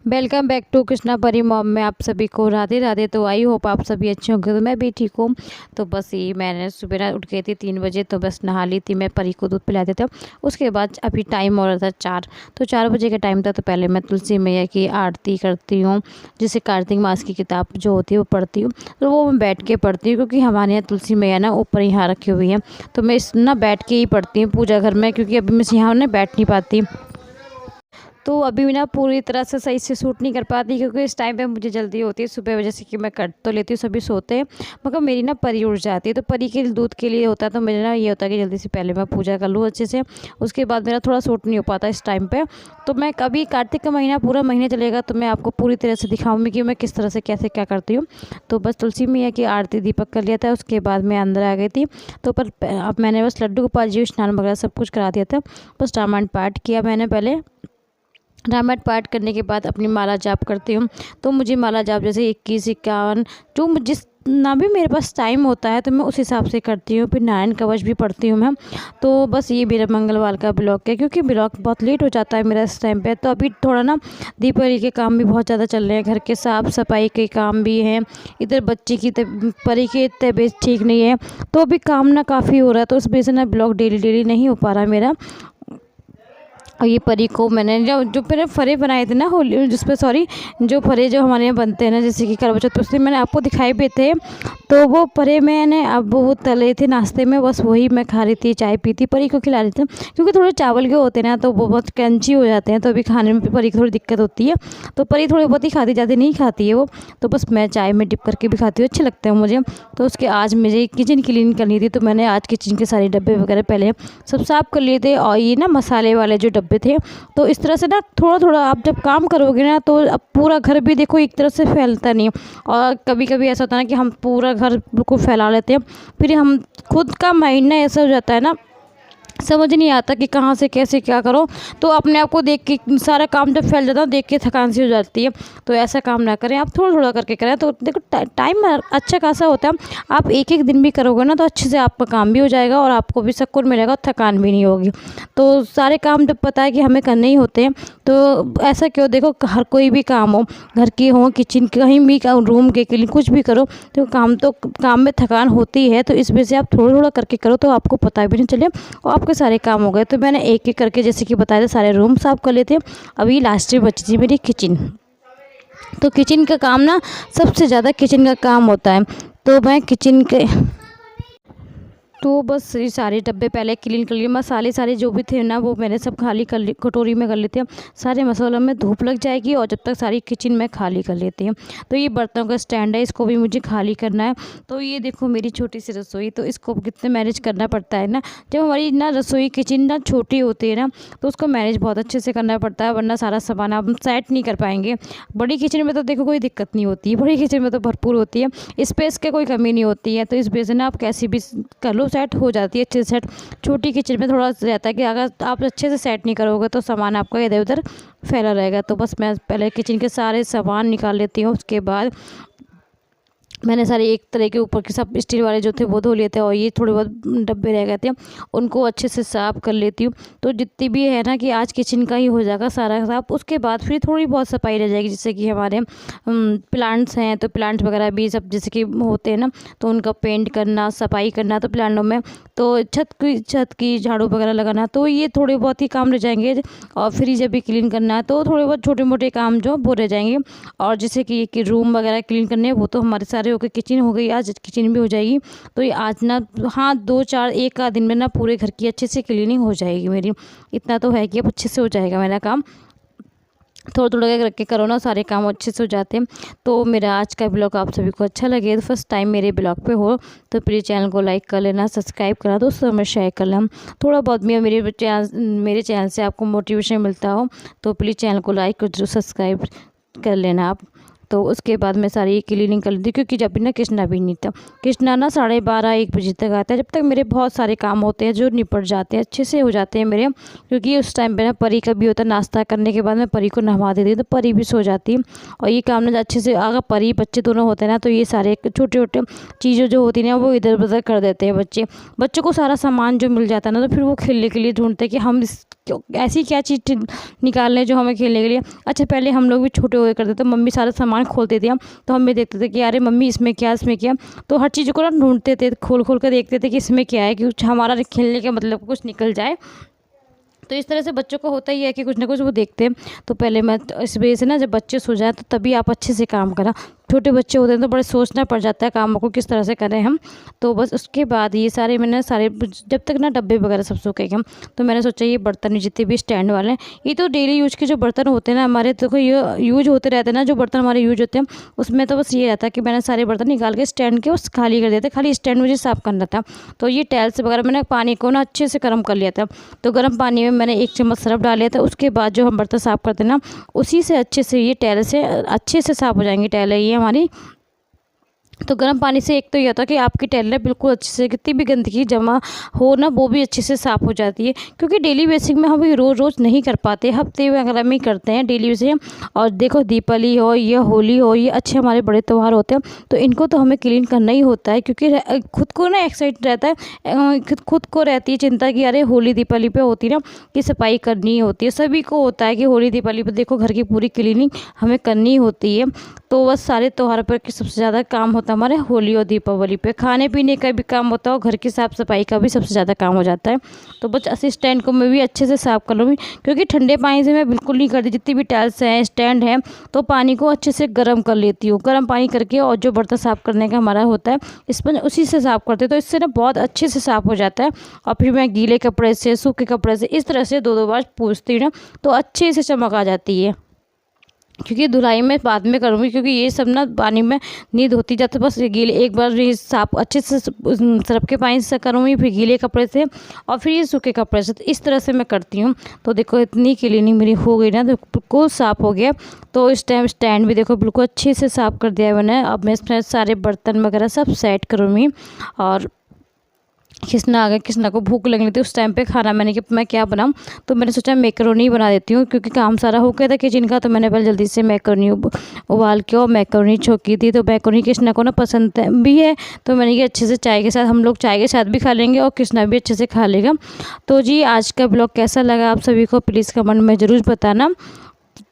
Welcome back to Krishna परी mom में आप सभी को राधे राधे। तो आई होप आप सभी अच्छे होंगे। तो मैं भी ठीक हूँ। तो बस ये मैंने सुबह ना उठ गई थी 3 बजे, तो बस नहा ली थी। मैं परी को दूध पिला देता हूँ। उसके बाद अभी टाइम हो रहा था 4, तो 4 बजे का टाइम था। तो पहले मैं तुलसी मैया की आरती करती हूँ, जिसे कार्तिक मास की किताब जो होती है वो पढ़ती हूँ। तो वो मैं बैठ के पढ़ती हूँ, क्योंकि हमारे यहाँ तुलसी मैया ना ऊपर यहाँ रखी हुई है। तो मैं इस ना बैठ के ही पढ़ती हूँ पूजा घर में, क्योंकि अभी मैं यहाँ ना बैठ नहीं पाती। तो अभी मैं ना पूरी तरह से सही से शूट नहीं कर पाती, क्योंकि इस टाइम पे मुझे जल्दी होती है सुबह, वजह से कि मैं कर तो लेती हूँ, सभी सोते हैं, मगर मेरी ना परी उठ जाती है। तो परी के दूध के लिए होता है, तो मेरे ना ये होता है कि जल्दी से पहले मैं पूजा कर लूँ अच्छे से। उसके बाद मेरा थोड़ा शूट नहीं हो पाता इस टाइम पर। तो मैं कभी कार्तिक का महीना पूरा महीना चलेगा, तो मैं आपको पूरी तरह से दिखाऊँगी कि मैं किस तरह से कैसे क्या करती हूँ। तो बस तुलसी मैया की आरती दीपक कर लिया था, उसके बाद मैं अंदर आ गई थी। तो पर अब मैंने बस लड्डू गोपाल जी स्नान वगैरह सब कुछ करा दिया था। बस रामायण पाठ किया मैंने पहले। रामायण पाठ करने के बाद अपनी माला जाप करती हूँ। तो मुझे माला जाप जैसे 21, 51 जो जिस ना भी मेरे पास टाइम होता है, तो मैं उस हिसाब से करती हूँ। फिर नारायण कवच भी पढ़ती हूँ मैं। तो बस ये मेरा मंगलवार का ब्लॉग है, क्योंकि ब्लॉग बहुत लेट हो जाता है मेरा इस टाइम पे। तो अभी थोड़ा ना दीपावली के काम भी बहुत ज़्यादा चल रहे हैं, घर के साफ़ सफाई के काम भी हैं। इधर बच्चे की परी की तबीयत ठीक नहीं है, तो अभी काम ना काफ़ी हो रहा है। तो उस वजह से ना ब्लॉग डेली डेली नहीं हो पा रहा मेरा। और ये परी को मैंने जो जो मैंने फरे बनाए थे ना होली, जिस पे सॉरी जो फरे जो हमारे यहाँ बनते हैं ना, जैसे कि करवा चौथ, उसमें मैंने आपको दिखाए भी थे। तो वो परे मैंने अब वो तले थे नाश्ते में, बस वही मैं खा रही थी, चाय पी थी, परी को खिला रही थी। क्योंकि थोड़े चावल के होते हैं ना, तो वो बहुत क्रंची हो जाते हैं, तो अभी खाने में परी को थोड़ी दिक्कत होती है। तो परी थोड़ी बहुत ही खाती, ज़्यादा नहीं खाती है वो। तो बस मैं चाय में डिप करके भी खाती हूँ, अच्छे लगते हैं मुझे। तो उसके आज मुझे किचन क्लीन करनी थी, तो मैंने आज किचन के सारे डब्बे वगैरह पहले सब साफ़ कर लिए थे। और ये ना मसाले वाले जो डब्बे थे, तो इस तरह से ना थोड़ा थोड़ा आप जब काम करोगे ना, तो अब पूरा घर भी देखो एक तरह से फैलता नहीं। और कभी कभी ऐसा होता है ना कि हम पूरा घर को फैला लेते हैं, फिर हम खुद का माइंड ना ऐसा हो जाता है ना, समझ नहीं आता कि कहाँ से कैसे क्या करो। तो अपने आप को देख के सारा काम जब फैल जाता है, देख के थकान सी हो जाती है। तो ऐसा काम ना करें, आप थोड़ा थोड़ा करके करें। तो देखो टाइम अच्छा खासा होता है। आप एक एक दिन भी करोगे ना, तो अच्छे से आपका काम भी हो जाएगा, और आपको भी सुकून मिलेगा, और थकान भी नहीं होगी। तो सारे काम जब पता है कि हमें करने ही होते हैं, तो ऐसा क्यों, देखो हर कोई भी काम हो, घर की हो, किचन कहीं भी रूम के लिए कुछ भी करो, तो काम में थकान होती है। तो इस वजह से आप थोड़ा थोड़ा करके करो, तो आपको पता भी नहीं चले, और आपके सारे काम हो गए। तो मैंने एक एक करके, जैसे कि बताया था, सारे रूम साफ़ कर लेते हैं। अभी लास्ट में बची थी मेरी किचन। तो किचन का काम ना सबसे ज़्यादा किचन का काम होता है। तो मैं किचन के तो बस ये सारे डब्बे पहले क्लीन कर लिए। मसाले सारे जो भी थे ना, वो मैंने सब खाली कर ली, कटोरी में कर लेते हैं। सारे मसालों में धूप लग जाएगी, और जब तक सारी किचन में खाली कर लेती हूँ। तो ये बर्तनों का स्टैंड है, इसको भी मुझे खाली करना है। तो ये देखो मेरी छोटी सी रसोई, तो इसको कितने मैनेज करना पड़ता है ना। जब हमारी ना रसोई किचन ना छोटी होती है ना, तो उसको मैनेज बहुत अच्छे से करना पड़ता है, वरना सारा सामान आप सेट नहीं कर पाएंगे। बड़ी किचन में तो देखो कोई दिक्कत नहीं होती है, बड़ी किचन में तो भरपूर होती है, स्पेस की कोई कमी नहीं होती है। तो इस वजह से ना आप कैसी भी कर लो, सेट हो जाती है अच्छे से सेट। छोटी किचन में थोड़ा रहता है कि अगर आप अच्छे से सेट नहीं करोगे, तो सामान आपका इधर उधर फैला रहेगा। तो बस मैं पहले किचन के सारे सामान निकाल लेती हूँ। उसके बाद मैंने सारे एक तरह के ऊपर के सब स्टील वाले जो थे वो धो लिए थे, और ये थोड़े बहुत डब्बे रह गए थे, उनको अच्छे से साफ़ कर लेती हूँ। तो जितनी भी है ना, कि आज किचन का ही हो जाएगा सारा साफ। उसके बाद फिर थोड़ी बहुत सफाई रह जाएगी, जैसे कि हमारे प्लांट्स हैं, तो प्लांट्स वगैरह भी सब जैसे कि होते हैं ना, तो उनका पेंट करना, सफाई करना, तो प्लांटों में तो छत की झाड़ू वगैरह लगाना, तो ये थोड़े बहुत ही काम रह जाएंगे। और फ्रिज भी क्लीन करना है, तो थोड़े बहुत छोटे मोटे काम जो वो रह जाएंगे। और जैसे कि रूम वगैरह क्लीन करने, वो तो हमारे सारे हो गए। किचन हो गई, आज किचन भी हो जाएगी। तो ये आज ना, हाँ 2 4 एक का दिन में ना पूरे घर की अच्छे से क्लीनिंग हो जाएगी मेरी। इतना तो है कि अब अच्छे से हो जाएगा मेरा काम। थोड़ा थोड़ा करके करो ना, सारे काम अच्छे से हो जाते हैं। तो मेरा आज का ब्लॉग आप सभी को अच्छा लगे, तो फर्स्ट टाइम मेरे ब्लॉग पे हो, तो प्लीज़ चैनल को लाइक कर लेना, सब्सक्राइब करना, दोस्तों में शेयर कर लेना। थोड़ा बहुत भी मेरे चैनल से आपको मोटिवेशन मिलता हो, तो प्लीज़ चैनल को लाइक और जरूर सब्सक्राइब कर लेना आप। तो उसके बाद मैं सारी क्लीनिंग कर लेती, क्योंकि जब भी ना कृष्णा भी नहीं था। कृष्णा ना 12:30-1 बजे तक आता है। जब तक मेरे बहुत सारे काम होते हैं जो निपट जाते हैं, अच्छे से हो जाते हैं मेरे, क्योंकि उस टाइम पे ना परी का भी होता है। नाश्ता करने के बाद मैं परी को नहवा देती हूँ, तो परी भी सो जाती है। और ये काम ना अच्छे से, अगर परी बच्चे दोनों होते हैं ना, तो ये सारे छोटे छोटे चीज़ें जो होती हैं ना, वो इधर उधर कर देते हैं बच्चों को सारा सामान जो मिल जाता है ना, तो फिर वो खेलने के लिए ढूंढते हैं कि हम ऐसी क्या चीज़ निकाल लें जो हमें खेलने के लिए। अच्छा, पहले हम लोग भी छोटे हुए करते थे, मम्मी सारा सामान खोलते थे हम, तो हम भी देखते थे कि अरे मम्मी इसमें क्या, इसमें क्या। तो हर चीज़ को ना ढूंढते थे, खोल खोल कर देखते थे कि इसमें क्या है, कि कुछ हमारा खेलने के मतलब कुछ निकल जाए। तो इस तरह से बच्चों को होता ही है कि कुछ ना कुछ वो देखते हैं। तो पहले मैं इस वजह से ना, जब बच्चे सो जाए तो तभी आप अच्छे से काम करा। छोटे बच्चे होते हैं तो बड़े सोचना पड़ जाता है कामों को किस तरह से करें हम। तो बस उसके बाद ये सारे मैंने जब तक ना डब्बे वगैरह सब सूखेंगे हम, तो मैंने सोचा ये बर्तन जितने भी स्टैंड वाले हैं, ये तो डेली यूज के जो बर्तन होते हैं ना हमारे, तो ये यूज होते रहते हैं ना, जो बर्तन हमारे यूज होते हैं उसमें तो बस ये रहता है कि मैंने सारे बर्तन निकाल के स्टैंड के उस खाली कर दिया था। खाली स्टैंड मुझे साफ़ करना था। तो ये टाइल्स वगैरह मैंने पानी को ना अच्छे से गर्म कर लिया था। तो गर्म पानी में मैंने 1 चम्मच सर्फ डाल लिया था। उसके बाद जो हम बर्तन साफ़ करते हैं ना, उसी से अच्छे से ये टाइल से अच्छे से साफ़ हो जाएंगी टाइलें ये हमारी। तो गर्म पानी से एक तो ये होता है कि आपकी टाइलें बिल्कुल अच्छे से, कितनी भी गंदगी जमा हो ना, वो भी अच्छे से साफ़ हो जाती है। क्योंकि डेली बेसिक में हम रोज़ रोज़ नहीं कर पाते, हफ्ते वगैरह में ही करते हैं डेली बेसिक। और देखो दीपावली हो या होली हो, ये अच्छे हमारे बड़े त्यौहार होते हैं, तो इनको तो हमें क्लीन करना ही होता है। क्योंकि खुद को ना एक्साइट रहता है, खुद को रहती है चिंता कि अरे होली दीपावली पे होती ना कि सफाई करनी होती है। सभी को होता है कि होली दीपावली पे देखो घर की पूरी क्लीनिंग हमें करनी होती है। तो बस सारे त्यौहार पर कि सबसे ज़्यादा काम होता है हमारे होली और दीपावली पे। खाने पीने का भी काम होता है और घर की साफ़ सफाई का भी सबसे ज़्यादा काम हो जाता है। तो बस असिस्टेंट को मैं भी अच्छे से साफ़ कर लूँगी, क्योंकि ठंडे पानी से मैं बिल्कुल नहीं करती। जितनी भी टाइल्स हैं, स्टैंड है, तो पानी को अच्छे से गर्म कर लेती हूँ। गर्म पानी करके और जो बर्तन साफ़ करने का हमारा होता है, इसमें उसी से साफ़ करते हैं। तो इससे ना बहुत अच्छे से साफ़ हो जाता है। और फिर मैं गीले कपड़े से, सूखे कपड़े से, इस तरह से 2-2 बार पूछती हूँ ना, तो अच्छे से चमक आ जाती है। क्योंकि धुलाई मैं बाद में करूँगी, क्योंकि ये सब ना पानी में नहीं धोती जाती। बस ये गीले एक बार ये साफ अच्छे से सर्फ के पानी से करूँगी, फिर गीले कपड़े से, और फिर ये सूखे कपड़े से। तो इस तरह से मैं करती हूँ। तो देखो इतनी क्लीनिंग मेरी हो गई ना, तो बिल्कुल साफ़ हो गया। तो इस टाइम स्टैंड भी देखो बिल्कुल अच्छे से साफ़ कर दिया है मैंने। अब मैं इसमें सारे बर्तन वगैरह सब सेट करूँगी। और कृष्णा आ गया, कृष्णा को भूख लगनी थी उस टाइम पे। खाना मैंने कि मैं क्या बनाऊं, तो मैंने सोचा मैकरोनी बना देती हूँ, क्योंकि काम सारा हो गया था किचन का। तो मैंने पहले जल्दी से मैकरोनी उबाल के और मैकरोनी छोकी थी। तो मैकरोनी कृष्णा को ना पसंद भी है, तो मैंने कि अच्छे से चाय के साथ, हम लोग चाय के साथ भी खा लेंगे और कृष्णा भी अच्छे से खा लेगा। तो जी आज का ब्लॉग कैसा लगा आप सभी को प्लीज़ कमेंट में ज़रूर बताना।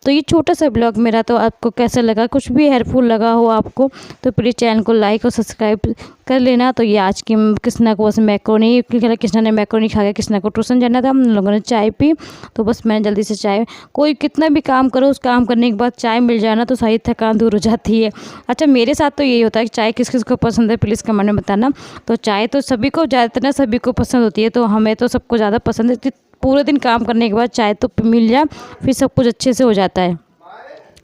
तो ये छोटा सा ब्लॉग मेरा तो आपको कैसा लगा, कुछ भी हेल्पफुल लगा हो आपको, तो प्लीज़ चैनल को लाइक और सब्सक्राइब कर लेना। तो ये आज की कृष्णा को बस मैकरोनी, कृष्णा ने मैकरोनी खा के कृष्णा को ट्यूशन जाना था, हम लोगों ने चाय पी। तो बस मैंने जल्दी से चाय, कोई कितना भी काम करो, उस काम करने के बाद चाय मिल जाए ना, तो सारी थकान दूर हो जाती है। अच्छा मेरे साथ तो यही होता है कि चाय किस किस को पसंद है प्लीज़ कमेंट में बताना। तो चाय तो सभी को, ज़्यादातर ना सभी को पसंद होती है, तो हमें तो सबको ज़्यादा पसंद है। पूरे दिन काम करने के बाद चाय तो मिल जाए, फिर सब कुछ अच्छे से हो जाता है।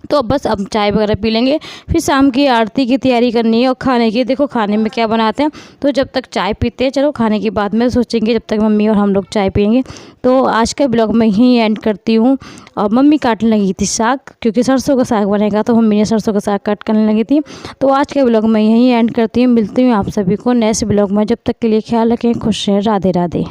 तो बस अब चाय वगैरह पी लेंगे, फिर शाम की आरती की तैयारी करनी है और खाने की। देखो खाने में क्या बनाते हैं, तो जब तक चाय पीते हैं, चलो खाने की बाद में सोचेंगे, जब तक मम्मी और हम लोग चाय पियेंगे। तो आज का ब्लॉग मैं यहीं एंड करती हूँ। और मम्मी काटने लगी थी साग, क्योंकि सरसों का साग बनेगा, तो मम्मी ने सरसों का साग कट करने लगी थी। तो आज का ब्लॉग मैं यहीं एंड करती हूँ। मिलती हूँ आप सभी को नेक्स्ट ब्लॉग में। जब तक के लिए ख्याल रखें, खुश रहें, राधे राधे।